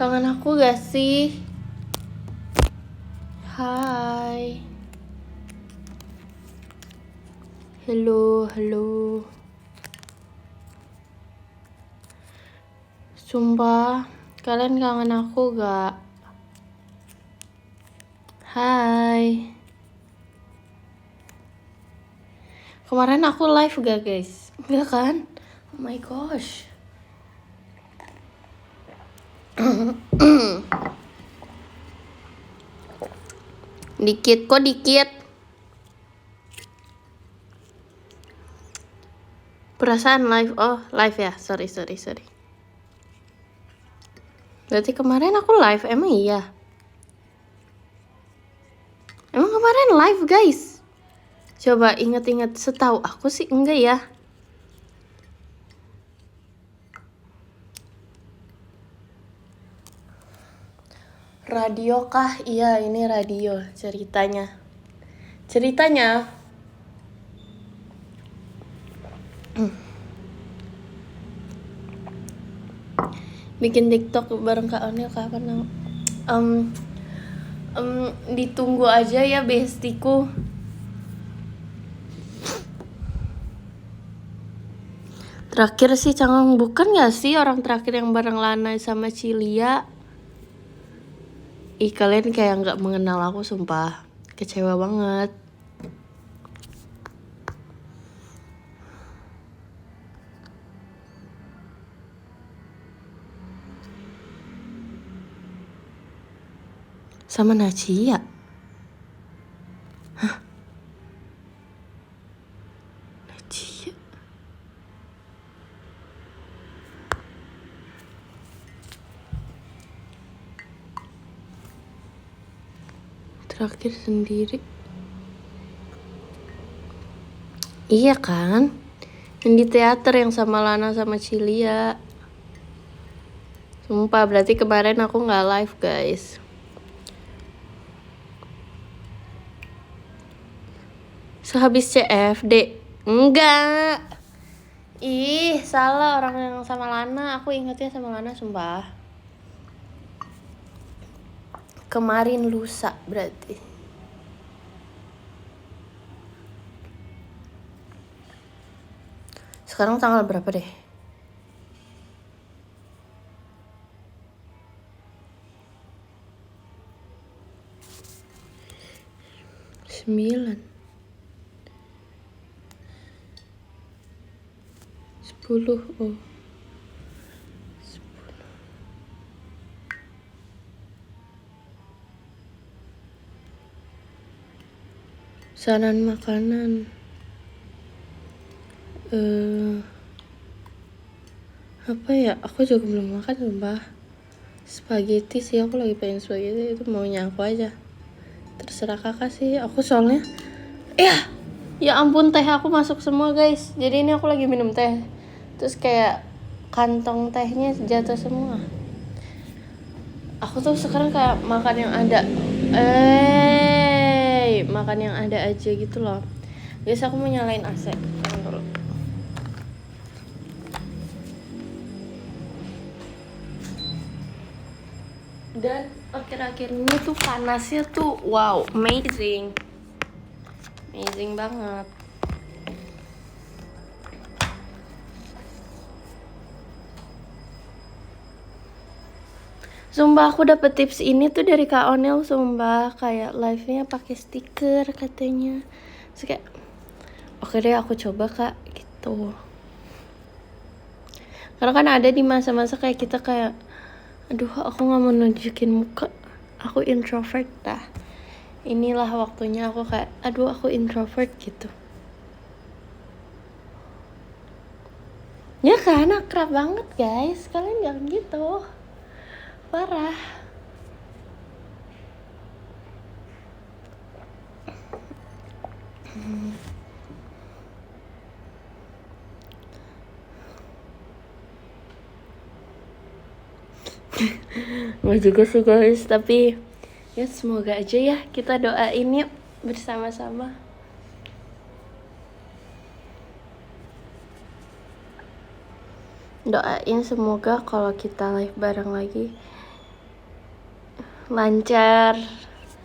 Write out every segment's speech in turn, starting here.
Kangen aku gak sih? Hai. Halo. Sumpah, kalian kangen aku gak? Hai. Kemarin aku live gak guys? Enggak kan? Oh my gosh. Dikit. Perasaan live, oh live ya, sorry. Berarti kemarin aku live, emang iya? Emang kemarin live guys? Coba inget-inget, setahu aku sih enggak ya. Radio kah? Iya, ini radio ceritanya. Bikin TikTok bareng Kak Onil kapan? Ditunggu aja ya bestiku. Terakhir sih Canggung, bukan gak sih orang terakhir yang bareng Lana sama Cilia? Ih, kalian kayak gak mengenal aku, sumpah. Kecewa banget. Sama Nacia? Hah? Nacia? Terakhir sendiri. Iya kan? Yang di teater yang sama Lana sama Cilia. Sumpah, berarti kemarin aku gak live guys. Sehabis CFD? Enggak. Ih, salah orang yang sama Lana. Aku ingetnya sama Lana, sumpah. Kemarin lusa berarti. Sekarang tanggal berapa deh? Sembilan. 10. Oh. 10. Saran makanan. Apa ya? Aku juga belum makan, sumpah. Spaghetti sih, aku lagi pengen spaghetti. Itu maunya aku aja. Terserah kakak sih. Aku soalnya ya ampun, teh aku masuk semua guys. Jadi ini aku lagi minum teh, terus kayak kantong tehnya jatuh semua. Aku tuh sekarang kayak makan yang ada makan yang ada aja gitu loh guys. Aku mau nyalain AC dulu. Dan akhir-akhir ini tuh panasnya tuh wow, amazing banget. Sumpah aku dapet tips ini tuh dari Kak Onel, sumpah. Kayak live-nya pakai stiker katanya. Terus kayak oke deh, aku coba Kak gitu. Karena kan ada di masa-masa kayak kita kayak aduh, aku gak mau nunjukin muka, aku introvert dah. Inilah waktunya aku kayak aduh, aku introvert gitu. Ya kan, akrab banget guys. Kalian jangan gitu, parah. Nggak juga sih guys, tapi ya semoga aja ya, kita doain yuk bersama-sama. Doain semoga kalau kita live bareng lagi lancar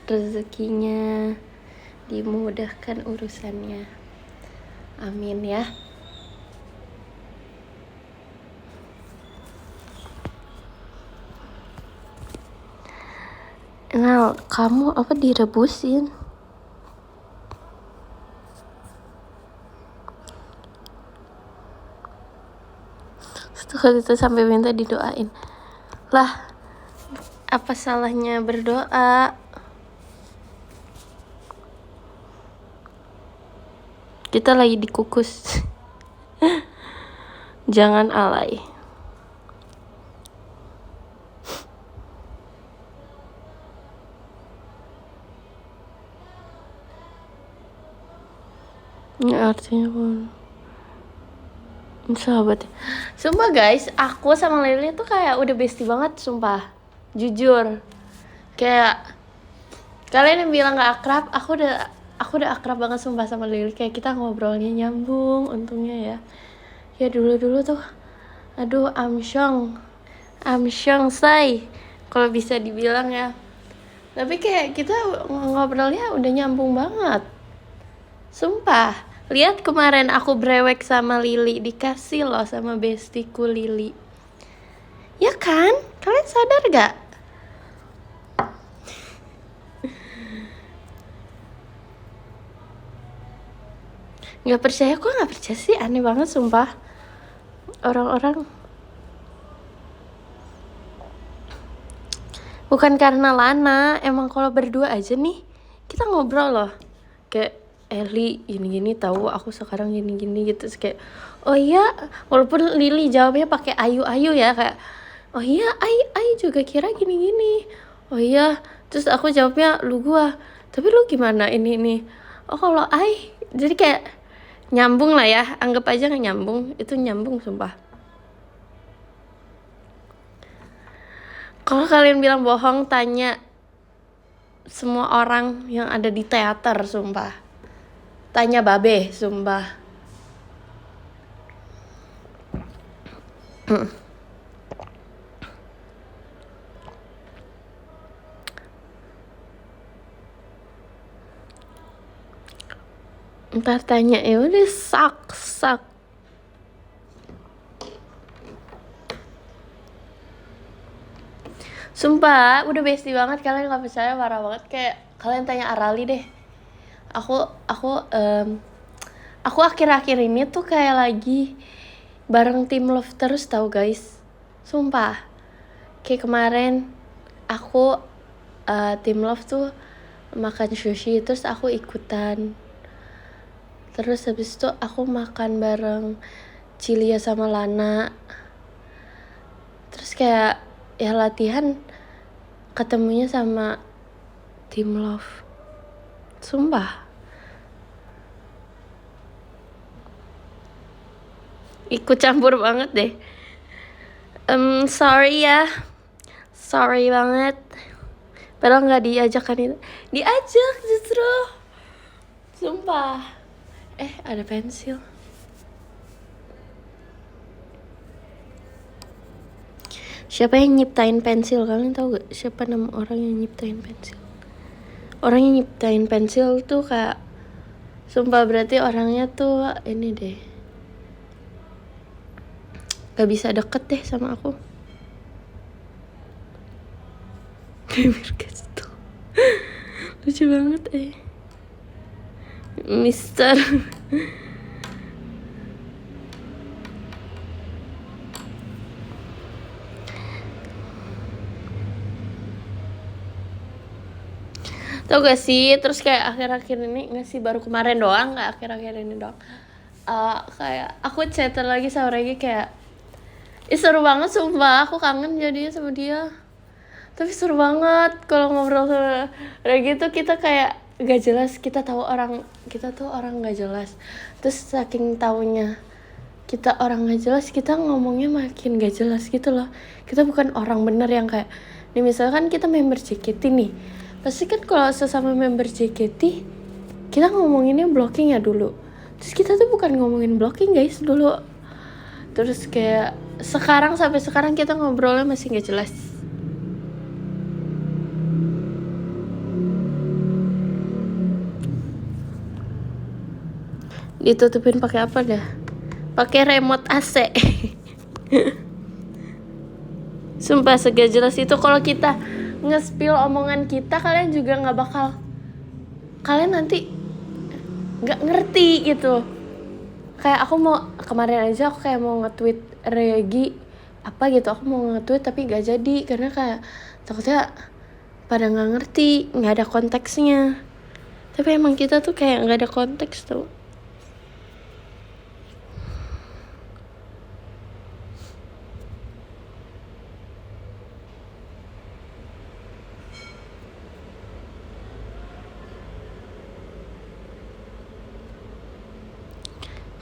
rezekinya, dimudahkan urusannya. Amin ya. Nah, kamu apa direbusin? Setelah itu sampai minta didoain. Lah, apa salahnya berdoa? Kita lagi dikukus. Jangan alay. Ini artinya pun sahabat. Sumpah guys, aku sama Lily tuh kayak udah bestie banget, sumpah. Jujur. Kayak kalian yang bilang gak akrab, aku udah akrab banget sumpah sama Lily. Kayak kita ngobrolnya nyambung, untungnya ya. Ya dulu tuh, aduh amsyong say, kalau bisa dibilang ya. Tapi kayak kita ngobrolnya udah nyambung banget. Sumpah, lihat kemarin aku brewek sama Lily, dikasih loh sama bestiku Lily. Ya kan? Kalian sadar gak? Gak percaya, kok gak percaya sih? Aneh banget sumpah. Orang-orang. Bukan karena Lana, emang kalau berdua aja nih kita ngobrol loh. Kayak Eli gini-gini, tahu aku sekarang gini-gini gitu. Terus kayak oh iya, walaupun Lily jawabnya pakai ayu-ayu ya, kayak oh iya Ai juga kira gini-gini. Oh iya, terus aku jawabnya lu gua. Tapi lu gimana ini nih? Oh kalau Ai, jadi kayak nyambung lah ya, anggap aja nggak nyambung, itu nyambung sumpah. Kalau kalian bilang bohong, tanya semua orang yang ada di teater sumpah. Tanya Babe, sumpah. Ntar tanya, ya udah sak. Sumpah, udah bestie banget, kalian gak percaya, parah banget. Kayak kalian tanya Arali deh. Aku akhir-akhir ini tuh kayak lagi bareng tim love terus tau guys. Sumpah. Kayak kemarin aku tim love tuh makan sushi, terus aku ikutan. Terus habis itu aku makan bareng Cilia sama Lana. Terus kayak ya latihan ketemunya sama tim love. Sumpah. Ikut campur banget deh. Sorry ya. Sorry banget. Padahal gak diajak kan itu. Diajak justru. Sumpah. Ada pensil. Siapa yang nyiptain pensil? Kalian tahu gak siapa nama orang yang nyiptain pensil? Orang yang nyiptain pensil tuh kayak, sumpah berarti orangnya tuh ini deh, gak bisa deket deh sama aku. Lucu banget Mister. Tau gak sih, terus kayak akhir-akhir ini, gak sih baru kemarin doang, gak akhir-akhir ini doang, kayak aku chatter lagi sama Regi kayak seru banget sumpah, aku kangen jadinya sama dia. Tapi seru banget kalau ngobrol sama Regi tuh, kita kayak gak jelas, kita tuh orang gak jelas. Terus saking taunya kita orang gak jelas, kita ngomongnya makin gak jelas gitu loh. Kita bukan orang bener yang kayak, nih misalkan kita member JKT nih, pasti kan kalau sesama member JKT kita ngomonginnya blocking ya dulu. Terus kita tuh bukan ngomongin blocking guys dulu. Terus kayak sampai sekarang kita ngobrolnya masih gak jelas. Ditutupin pakai apa dah? Pakai remote AC. Sumpah segak jelas itu. Kalau kita nge-spill omongan kita, kalian juga nggak bakal, kalian nanti nggak ngerti gitu. Kayak aku mau kemarin aja aku kayak mau nge-tweet Regi apa gitu, aku mau nge-tweet tapi nggak jadi karena kayak takutnya pada nggak ngerti, nggak ada konteksnya. Tapi emang kita tuh kayak nggak ada konteks tuh.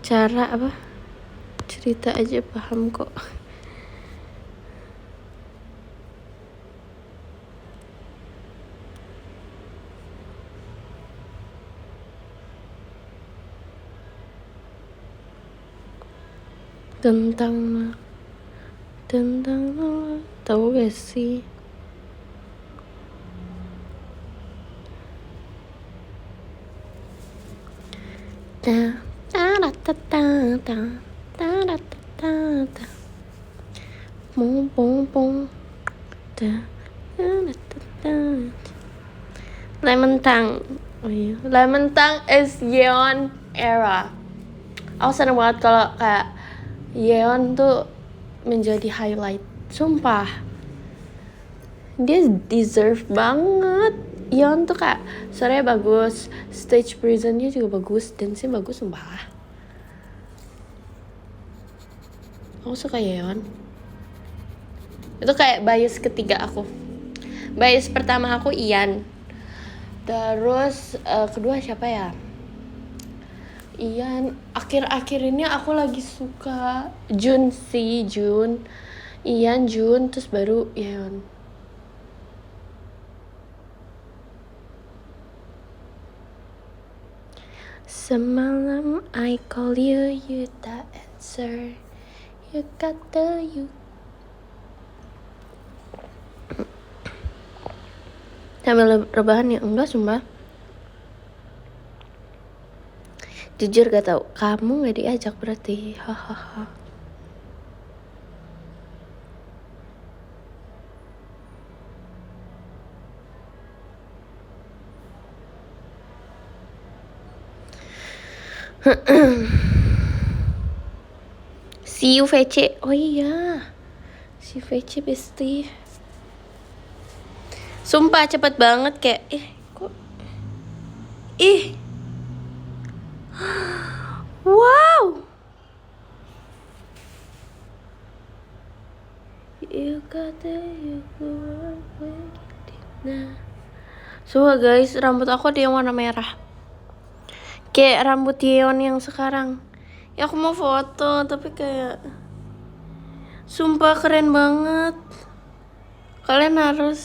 Cara apa? Cerita aja paham kok. Tentang tahu gak sih? Lemon Tang. Oh iya. Lemon Tang is Yeon era. Aku seneng banget kalau kayak Yeon tuh menjadi highlight. Sumpah. Dia deserve banget. Yeon tuh kayak suaranya bagus, stage presentnya juga bagus, dance-nya bagus, sumpah. Aku suka Yeon. Itu kayak bias ketiga aku. Bias pertama aku Ian. Terus kedua siapa ya? Ian. Akhir-akhir ini aku lagi suka Jun sih, Jun. Ian, Jun, terus baru Yeon. Semalam I call you, you tak answer. You kata you. Sambil rebahan ya? Enggak, sumpah. Jujur gak tau, kamu gak diajak berarti. Hahaha. See you VC. Oh iya, si VC besti. Sumpah cepet banget kayak kok wow. You got you nah. So guys, rambut aku ada yang warna merah. Kayak rambut Yeon yang sekarang. Ya aku mau foto tapi kayak sumpah keren banget. Kalian harus.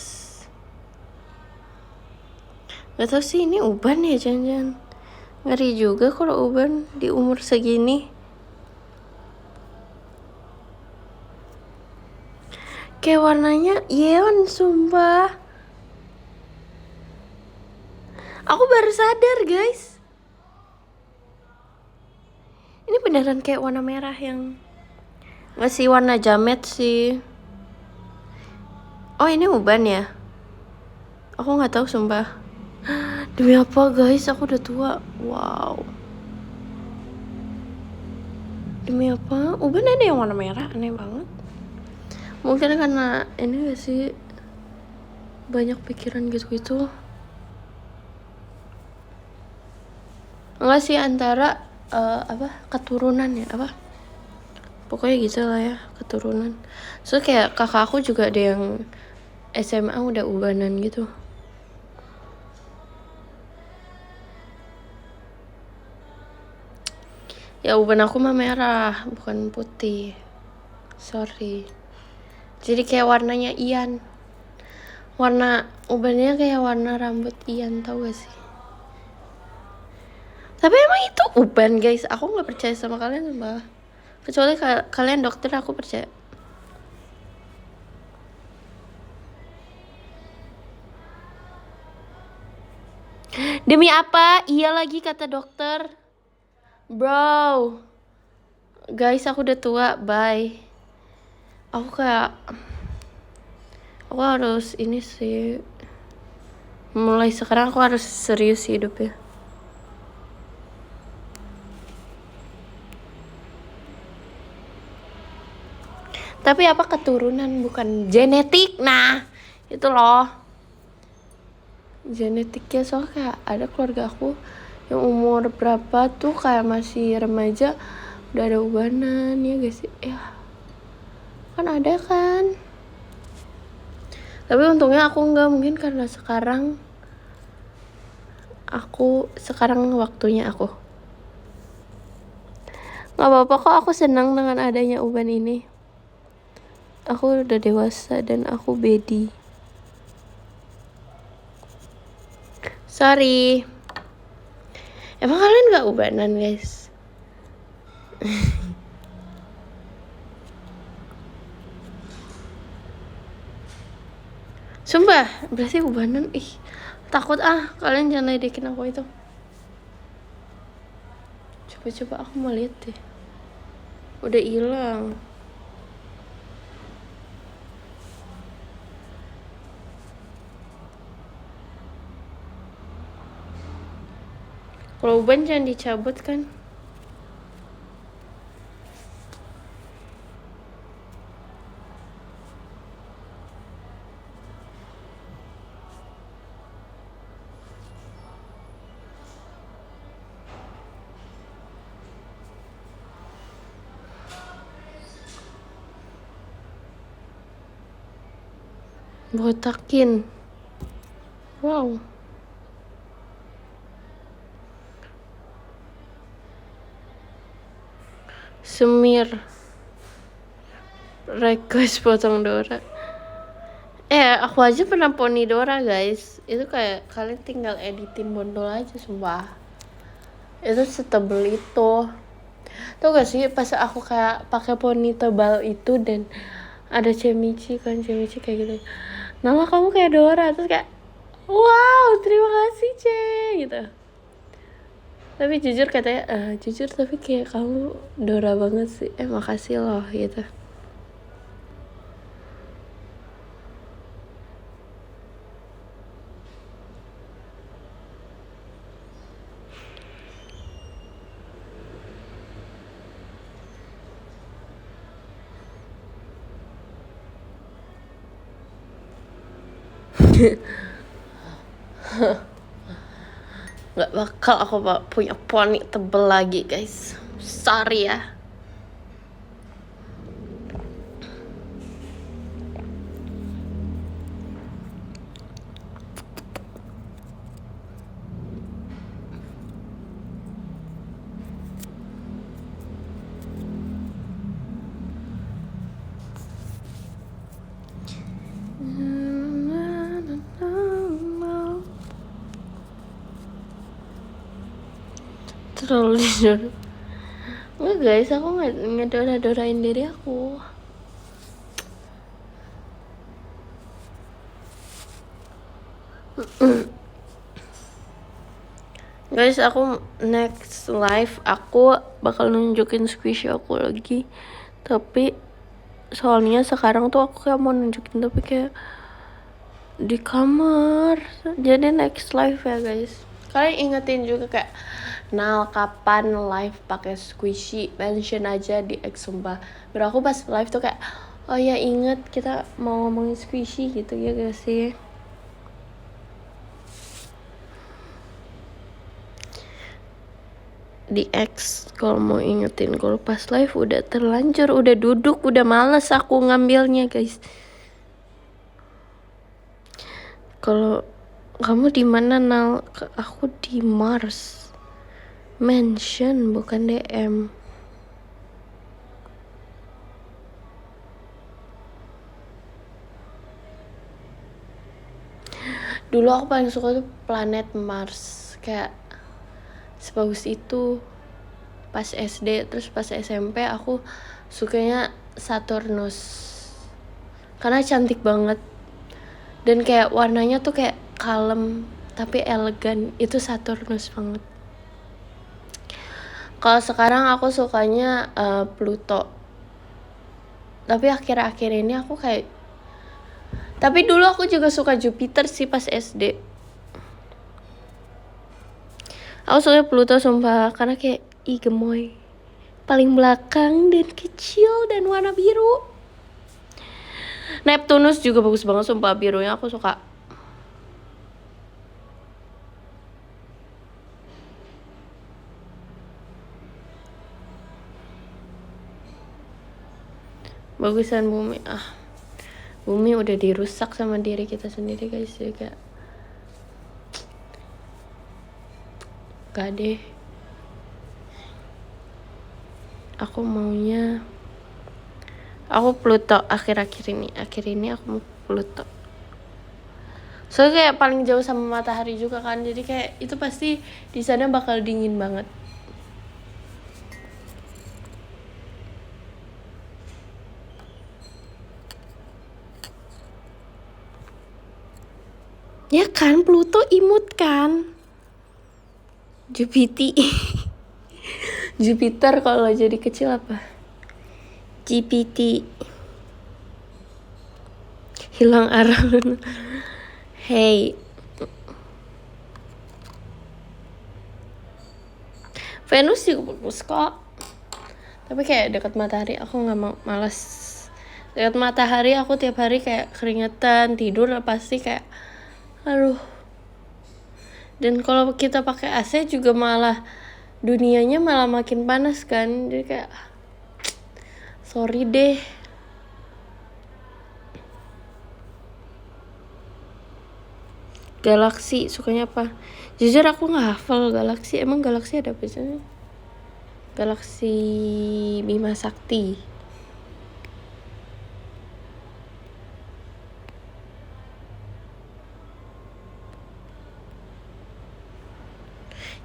Gak tau sih ini uban ya jangan-jangan. Ngeri juga kalau uban di umur segini. Kayak warnanya Yeon sumpah. Aku baru sadar guys. Ini beneran kayak warna merah yang masih warna jamet sih. Oh ini uban ya? Aku nggak tahu sumpah. Demi apa guys? Aku udah tua. Wow. Demi apa? Uban ada yang warna merah, aneh banget. Mungkin karena ini gak sih banyak pikiran gitu-gitu. Enggak sih antara keturunan ya apa? Pokoknya gitu lah ya, keturunan. So kayak kakak aku juga ada yang SMA udah ubanan gitu. Ya uban aku mah merah, bukan putih. Sorry. Jadi kayak warnanya Ian. Warna ubannya kayak warna rambut Ian, tau gak sih? Tapi emang itu uban guys, aku gak percaya sama kalian sumpah. Kecuali kalian dokter, aku percaya. Demi apa? Iya lagi kata dokter. Bro, guys, aku udah tua, bye. Aku harus ini sih, mulai sekarang aku harus serius hidup ya. Tapi apa keturunan bukan genetik, nah itu loh genetiknya. Soalnya kayak ada keluarga aku yang umur berapa tuh kayak masih remaja udah ada ubanan ya guys ya, kan ada kan. Tapi untungnya aku enggak, mungkin karena sekarang waktunya aku. Nggak apa-apa kok, aku senang dengan adanya uban ini. Aku udah dewasa dan aku bedi. Sorry. Emang kalian nggak ubanan guys? Sumpah, berarti ubanan. Takut kalian jangan ledekin aku itu. Coba aku mau lihat deh. Udah hilang. Kalau uban jangan dicabut kan? Botakin. Wow. Semir. Request potong Dora. Aku aja pernah poni Dora guys. Itu kayak kalian tinggal editin bondol aja sumpah. Itu setebel itu. Tau gak sih pas aku kayak pakai poni tebal itu dan ada Cemici kayak gitu. Nala kamu kayak Dora, terus kayak wow terima kasih gitu. Tapi jujur katanya tapi kayak kamu Dora banget sih. Makasih loh gitu. Gak bakal aku punya poni tebel lagi guys. Sorry ya. Terlalu jujur. Enggak guys, aku ngedora-dorain diri aku. Guys, aku next live aku bakal nunjukin squishy aku lagi. Tapi soalnya sekarang tuh aku kayak mau nunjukin tapi kayak di kamar. Jadi next live ya guys. Kalian ingetin juga kayak Nal kapan live pakai squishy, mention aja di X sumpah. Biar aku pas live tuh kayak oh ya inget kita mau ngomongin squishy gitu ya guys sih. Di X kalau mau ingetin, kalau pas live udah terlanjur, udah duduk, udah males aku ngambilnya guys. Kalau kamu di mana Nal? Aku di Mars. Mention bukan DM. Dulu aku paling suka tuh planet Mars, kayak sebagus itu pas SD. Terus pas SMP aku sukanya Saturnus karena cantik banget dan kayak warnanya tuh kayak kalem tapi elegan. Itu Saturnus banget. Kalau sekarang aku sukanya Pluto. Tapi akhir-akhir ini aku kayak, tapi dulu aku juga suka Jupiter sih pas SD. Aku suka Pluto sumpah, karena kayak gemoy, paling belakang dan kecil dan warna biru. Neptunus juga bagus banget sumpah, birunya aku suka. Bagusan bumi. Bumi udah dirusak sama diri kita sendiri guys, jadi kayak gak deh. Aku maunya Pluto akhir-akhir ini aku mau Pluto. Soalnya kayak paling jauh sama matahari juga kan, jadi kayak itu pasti di sana bakal dingin banget. Ya kan, Pluto imut kan. Jupiter kalau jadi kecil apa? GPT. Hilang arah. Hey. Venus juga bagus kok. Tapi kayak dekat matahari aku nggak mau, malas. Dekat matahari aku tiap hari kayak keringetan, tidur pasti kayak aduh. Dan kalau kita pakai AC juga malah dunianya malah makin panas kan. Jadi kayak sorry deh. Galaksi sukanya apa? Jujur aku nggak hafal galaksi. Emang galaksi ada apa sih? Galaksi Bima Sakti.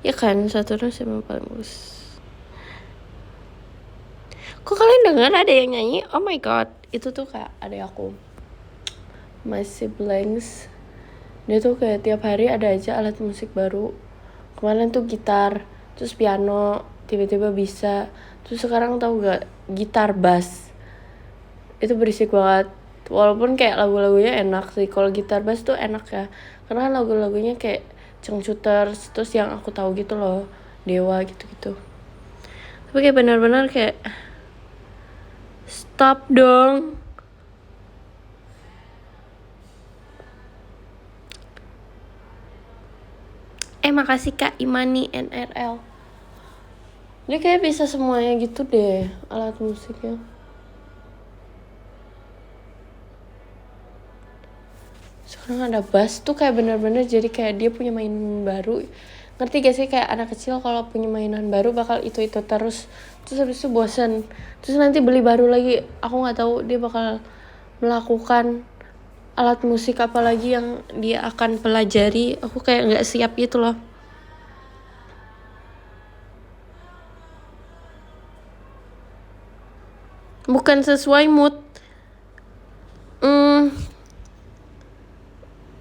Ya kan, Saturnus emang paling bagus. Kok kalian dengar ada yang nyanyi? Oh my god, itu tuh kayak adik aku, my siblings. Dia tuh kayak tiap hari ada aja alat musik baru. Kemarin tuh gitar, terus piano, tiba-tiba bisa. Terus sekarang tahu gak, gitar bass. Itu berisik banget. Walaupun kayak lagu-lagunya enak sih. Kalau gitar bass tuh enak ya, karena lagu-lagunya kayak Changcuters, terus yang aku tahu gitu loh, Dewa gitu-gitu. Tapi kayak benar-benar kayak stop dong. Makasih Kak Imani NRL. Dia kayak bisa semuanya gitu deh alat musiknya. Sekarang ada bass tuh kayak benar-benar jadi kayak dia punya mainan baru. Ngerti gak sih, kayak anak kecil kalau punya mainan baru bakal itu terus habis itu bosan, terus nanti beli baru lagi. Aku nggak tahu dia bakal melakukan alat musik apa lagi yang dia akan pelajari. Aku kayak nggak siap gitu loh. Bukan sesuai mood.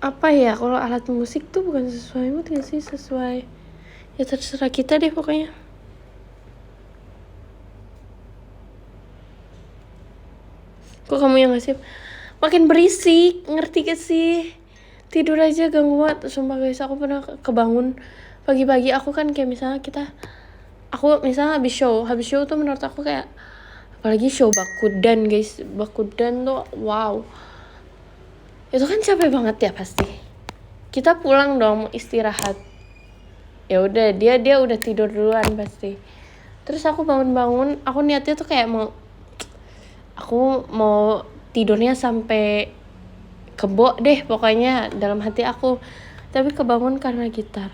Apa ya, kalau alat musik tuh bukan sesuai mood gak sih, sesuai ya terserah kita deh pokoknya. Kok kamu yang ngasih makin berisik, ngerti gak sih? Tidur aja ganggu banget sumpah guys. Aku pernah kebangun pagi-pagi, aku kan kayak misalnya aku misalnya habis show tuh menurut aku kayak, apalagi show Bakudan guys, Bakudan tuh wow, itu kan capek banget ya pasti. Kita pulang dong istirahat, ya udah dia udah tidur duluan pasti. Terus aku bangun, aku niatnya tuh kayak aku mau tidurnya sampai kebo deh pokoknya dalam hati aku. Tapi kebangun karena gitar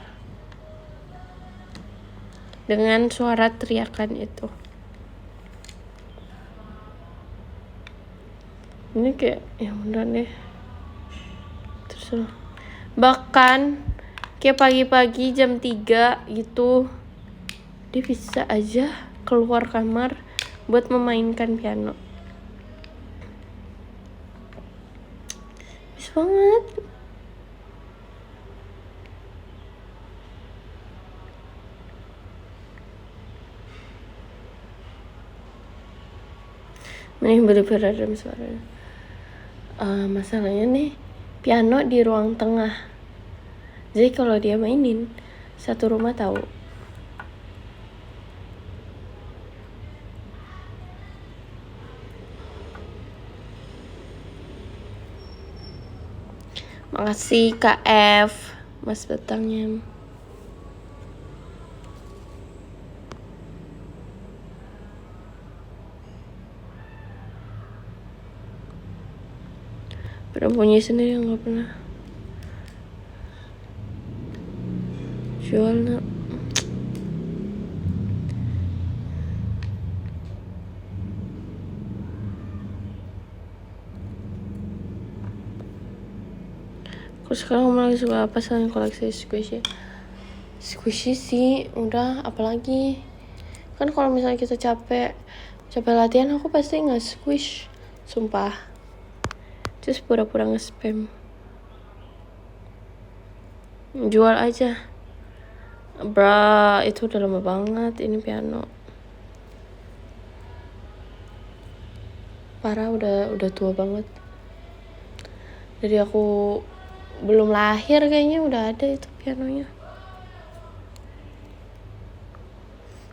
dengan suara teriakan itu. Ini kayak ya beneran deh. Terus bahkan kayak pagi-pagi jam 3 gitu dia bisa aja keluar kamar buat memainkan piano. Bisa banget. Mending beli peredam suara. Masalahnya nih, piano di ruang tengah. Jadi kalau dia mainin, satu rumah tahu. Makasih Kak F, Mas Betangnya. Pernah punya sendiri yang gak pernah jual nak. Aku sekarang lagi suka apa selain koleksi squishy? Squishy sih, udah apalagi. Kan kalau misalnya kita capek latihan, aku pasti nge-squish, sumpah. Terus pura-pura nge-spam. Jual aja. Bra, itu udah lama banget ini piano. Parah, udah tua banget. Dari aku belum lahir kayaknya udah ada itu pianonya.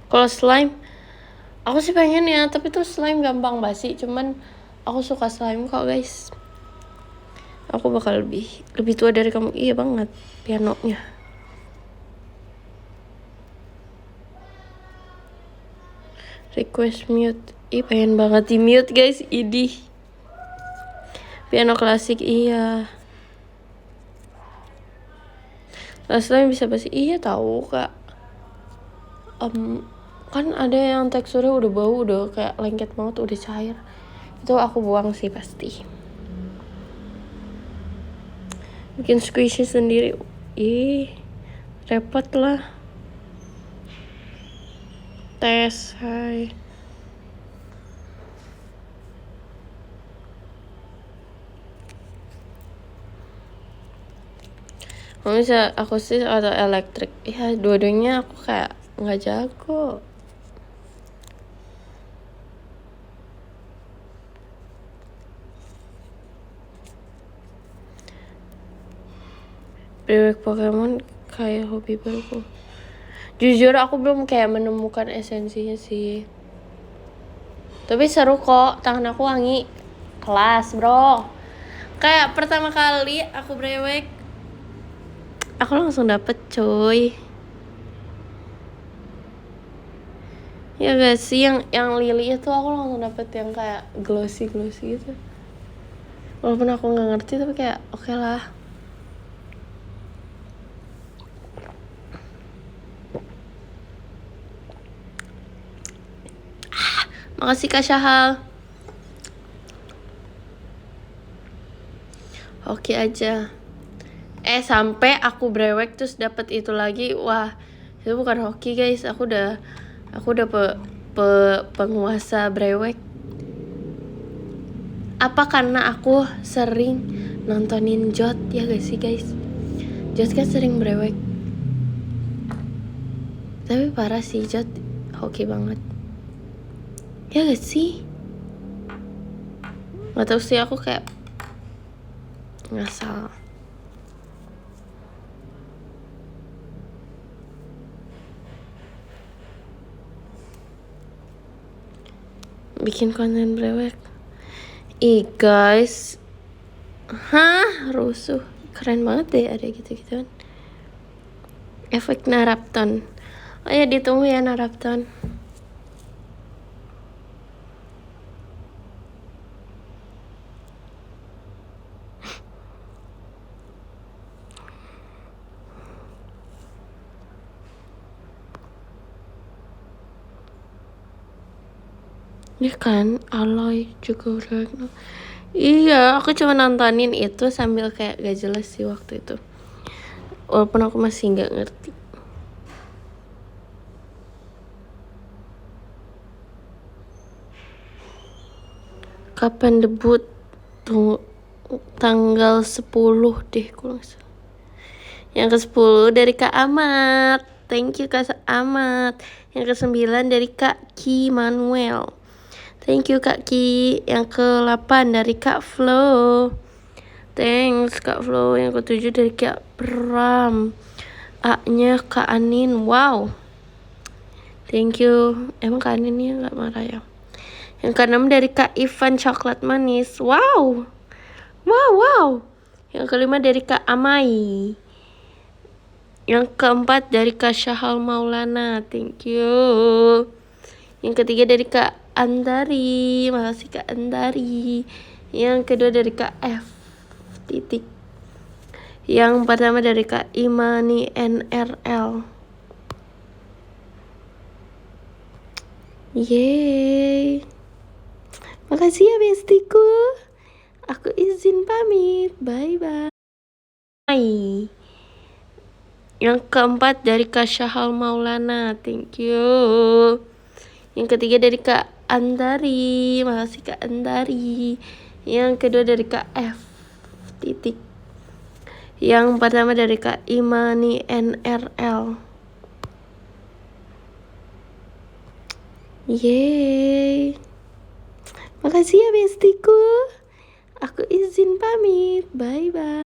Kalau slime, aku sih pengen ya, tapi tuh slime gampang basi. Cuman aku suka slime kok guys. Aku bakal lebih tua dari kamu. Iya banget pianonya. Request mute. Ih pengen banget di mute guys. Idih. Piano klasik iya. Slime bisa basi. Iya tahu kak. Kan ada yang teksturnya udah bau, udah kayak lengket banget, udah cair. Itu aku buang sih pasti. Bikin squishy sendiri. Ih, repot lah. Tes, hai. Kalau bisa akustis atau elektrik, ya dua-duanya aku kayak nggak jago. Brewek Pokemon kayak hobi baruku. Jujur aku belum kayak menemukan esensinya sih. Tapi seru kok, tangan aku wangi. Kelas bro. Kayak pertama kali aku brewek, aku langsung dapet coy. Ya gak sih, yang lili itu aku langsung dapet yang kayak glossy gitu. Walaupun aku nggak ngerti tapi kayak oke lah. Makasih Kak Syahal. Oke aja. Sampai aku brewek terus dapat itu lagi. Wah, itu bukan hoki guys. Aku udah penguasa brewek. Apa karena aku sering nontonin Jot ya gak sih guys? Jot kan sering brewek. Tapi parah sih Jot, hoki banget. Ya gak sih? Gak tau sih, aku kayak ngasal. Bikin konten brewek. Ih guys, rusuh. Keren banget deh ada gitu-gituan. Efek Narapton. Oh ya ditunggu ya Narapton. Ini kan Aloy juga udah. Iya, aku cuma nontonin itu sambil kayak gak jelas sih waktu itu. Walaupun aku masih gak ngerti. Kapan debut? Tunggu, tanggal 10 deh kalau gak salah. Yang ke-10 dari Kak Amat. Thank you Kak Amat. Yang ke-9 dari Kak Ki Manuel. Thank you Kak Ki. Yang ke-8 dari Kak Flo. Thanks Kak Flo. Yang ke-7 dari Kak Pram. A-nya Kak Anin. Wow. Thank you. Emang Kak Aninnya gak marah ya? Yang ke-6 dari Kak Ivan coklat manis. Wow. Wow. Yang ke-5 dari Kak Amai. Yang ke-4 dari Kak Syahal Maulana. Thank you. Yang ke-3 dari Kak Andari. Makasih Kak Andari. Yang kedua dari Kak F titik. Yang pertama dari Kak Imani NRL. Yeay. Makasih ya bestiku. Aku izin pamit. Bye-bye. Yang ke-4 dari Kak Syahal Maulana. Thank you. Yang ketiga dari Kak Andari. Makasih Kak Andari. Yang kedua dari Kak F titik. Yang pertama dari Kak Imani NRL. Yeay. Makasih ya bestiku. Aku izin pamit. Bye-bye.